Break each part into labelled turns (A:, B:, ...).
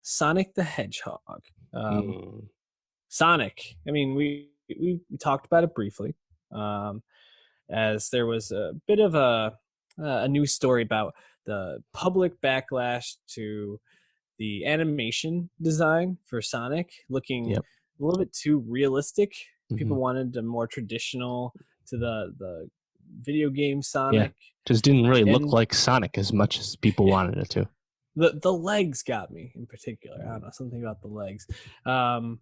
A: Sonic the Hedgehog. Um,
B: Mm.
A: Sonic. I mean, we talked about it briefly, um, as there was a bit of a news story about the public backlash to the animation design for Sonic looking
B: Yep.
A: a little bit too realistic.
B: Hmm.
A: People wanted a more traditional to the video game
B: Yeah.
A: Sonic,
B: Just didn't really look
A: and
B: like Sonic as much as people wanted it to.
A: the legs got me in particular. I don't know, something about the legs. Um,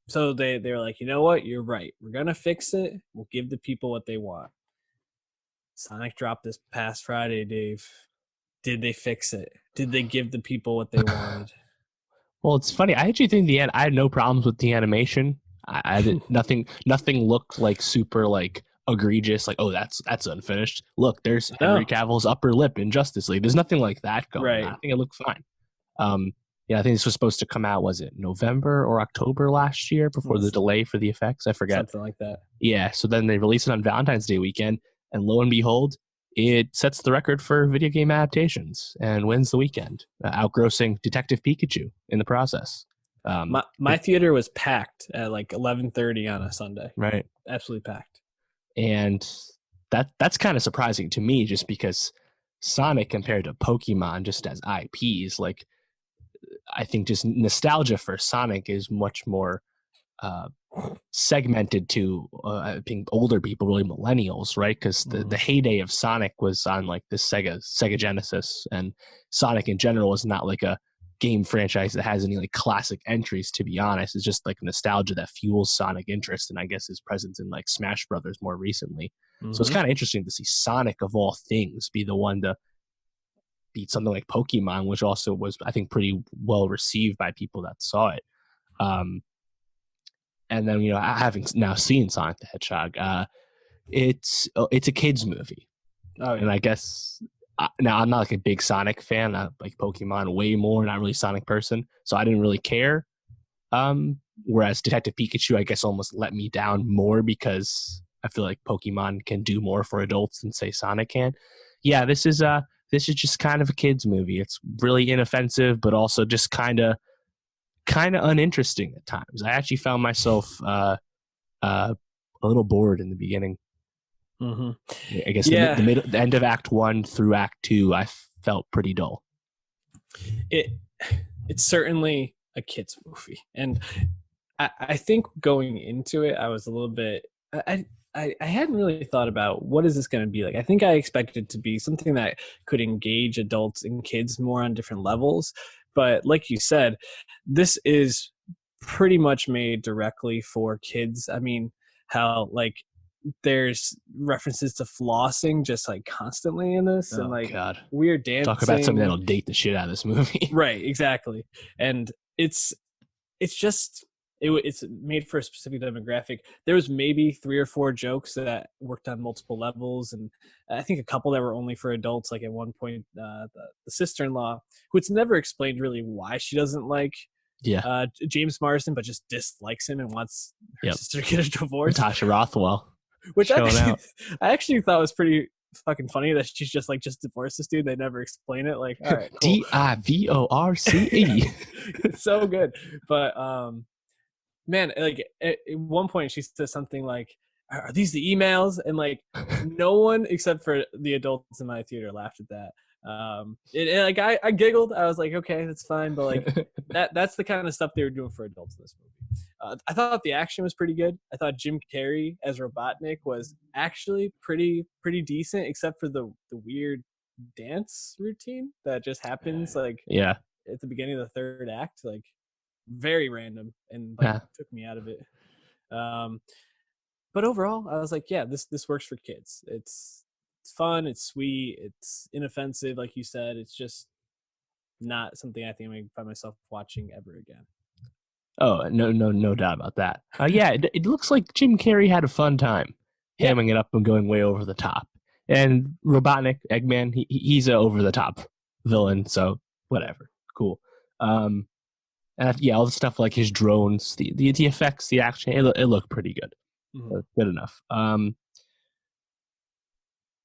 A: so they were like, you know what, you're right. We're gonna fix it. We'll give the people what they want. Sonic dropped this past Friday, Dave. Did they fix it? Did they give the people what they wanted?
B: Well, it's funny. I actually think I had no problems with the animation. I did nothing looked like super like egregious. Like, oh, that's unfinished. Look, there's Henry
A: No,
B: Cavill's upper lip in Justice League. There's nothing like that going on.
A: right,
B: I think it looked fine. Um, yeah, I think this was supposed to come out. Was it November or October last year before the delay for the effects? I forget.
A: something like that.
B: Yeah, so then they released it on Valentine's Day weekend, and lo and behold, it sets the record for video game adaptations and wins the weekend, outgrossing Detective Pikachu in the process.
A: My theater was packed at like 11:30 on a Sunday.
B: Right,
A: Absolutely packed.
B: and that's kind of surprising to me, just because Sonic compared to Pokemon, just as IPs, like I think just nostalgia for Sonic is much more uh, segmented to I think older people, really millennials, right? Because the heyday of Sonic was on like the Sega Genesis, and Sonic in general is not like a game franchise that has any like classic entries. To be honest, it's just like nostalgia that fuels Sonic interest, and I guess his presence in like Smash Brothers more recently. So it's
A: Mm-hmm.
B: kind of interesting to see Sonic of all things be the one to beat something like Pokemon, which also was I think pretty well received by people that saw it. Um, and then having now seen Sonic the Hedgehog, it's a kids movie,
A: Oh
B: and
A: yeah.
B: I guess now I'm not like a big Sonic fan. I like Pokemon way more, not really a Sonic person, so I didn't really care. Whereas Detective Pikachu, I guess, almost let me down more because I feel like Pokemon can do more for adults than say Sonic can. Yeah, this is just kind of a kids movie. It's really inoffensive, but also just kind of uninteresting at times. I actually found myself a little bored in the beginning.
A: Mm-hmm.
B: I guess
A: Yeah.
B: the end of Act 1 through Act 2, I felt pretty dull.
A: It it's certainly a kids movie, and I think going into it, I was a little bit. I hadn't really thought about what is this going to be like. I think I expected to be something that could engage adults and kids more on different levels, but like you said, this is pretty much made directly for kids. I mean, how like there's references to flossing just like constantly in this, and
B: Oh
A: like
B: God!
A: weird
B: Talk about something
A: dancing.
B: that'll date the shit out of this movie.
A: Right, exactly. And it's just it's made for a specific demographic. There was maybe 3 or 4 jokes that worked on multiple levels, and I think a couple that were only for adults. Like at one point, the sister-in-law, who it's never explained really why she doesn't like
B: Yeah.
A: James Marsden, but just dislikes him and wants her
B: Yep.
A: sister to get a divorce.
B: Natasha Rothwell
A: Which
B: showing
A: actually,
B: out.
A: I actually thought was pretty fucking funny that she's just divorced this dude. They never explain it. Like, all right, cool.
B: Divorce.
A: It's so good. But man, like at one point she says something like, "Are these the emails?" And like no one except for the adults in my theater laughed at that. And like I giggled. I was like, okay, that's fine. But like that's the kind of stuff they were doing for adults in this movie. I thought the action was pretty good. I thought Jim Carrey as Robotnik was actually pretty decent, except for the weird dance routine that just happens like
B: Yeah.
A: at the beginning of the third act, like very random and like
B: Yeah.
A: took me out of it. Um, but overall, I was like, yeah, this works for kids. It's fun, it's sweet, it's inoffensive, like you said. It's just not something I think I'm gonna find myself watching ever again.
B: Oh, no doubt about that. Yeah, it looks like Jim Carrey had a fun time
A: Yeah,
B: hamming it up and going way over the top. And Robotnik, Eggman, he's a over the top villain, so whatever, cool. And yeah, all the stuff like his drones, the effects, the action, it looked pretty good,
A: mm-hmm.
B: good enough.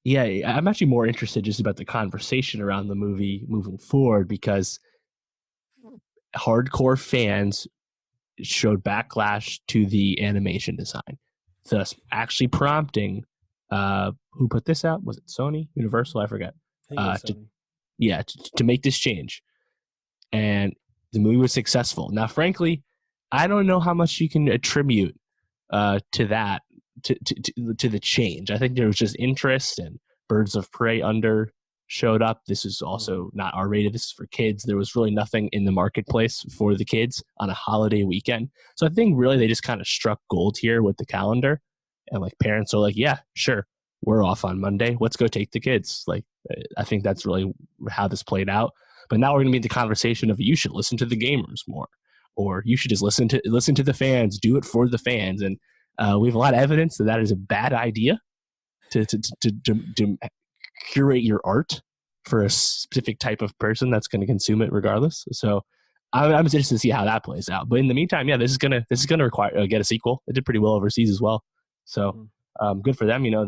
B: Yeah, I'm actually more interested just about the conversation around the movie moving forward because hardcore fans showed backlash to the animation design, thus actually prompting who put this out? Was it Sony, Universal? I forget.
A: I think it was
B: To
A: Sony.
B: to make this change, and the movie was successful. Now, frankly, I don't know how much you can attribute to that to the change. I think there was just interest, and Birds of Prey under showed up. This is also not R rated. This is for kids. There was really nothing in the marketplace for the kids on a holiday weekend. So I think really they just kind of struck gold here with the calendar, and like parents are like, yeah, sure, we're off on Monday. Let's go take the kids. Like I think that's really how this played out. But now we're going to be in the conversation of you should listen to the gamers more, or you should just listen to the fans, do it for the fans. And we have a lot of evidence that that is a bad idea to curate your art for a specific type of person that's going to consume it regardless. So I'm interested to see how that plays out. But in the meantime, yeah, this is gonna require get a sequel. It did pretty well overseas as well. So good for them. You know,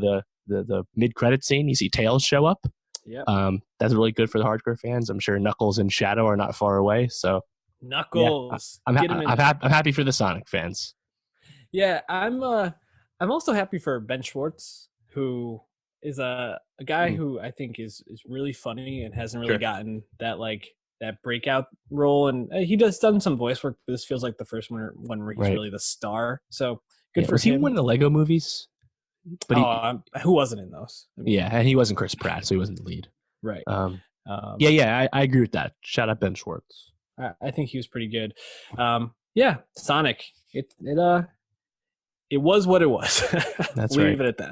B: the mid credit scene, you see Tails show up.
A: Yeah.
B: That's really good for the hardcore fans. I'm sure Knuckles and Shadow are not far away. So
A: Knuckles,
B: yeah,
A: get him in.
B: I'm happy for the Sonic fans.
A: Yeah, I'm also happy for Ben Schwartz, who is a guy who I think is really funny and hasn't really gotten that that breakout role, and he does done some voice work. But this feels like the first one where he's really the star. So good for
B: was
A: him.
B: He one of the Lego movies?
A: But who wasn't in those?
B: I mean, yeah, and he wasn't Chris Pratt, so he wasn't the lead.
A: Right.
B: I agree with that. Shout out Ben Schwartz.
A: I think he was pretty good. Yeah, Sonic. It was what it was.
B: That's
A: Leave
B: right.
A: it at that.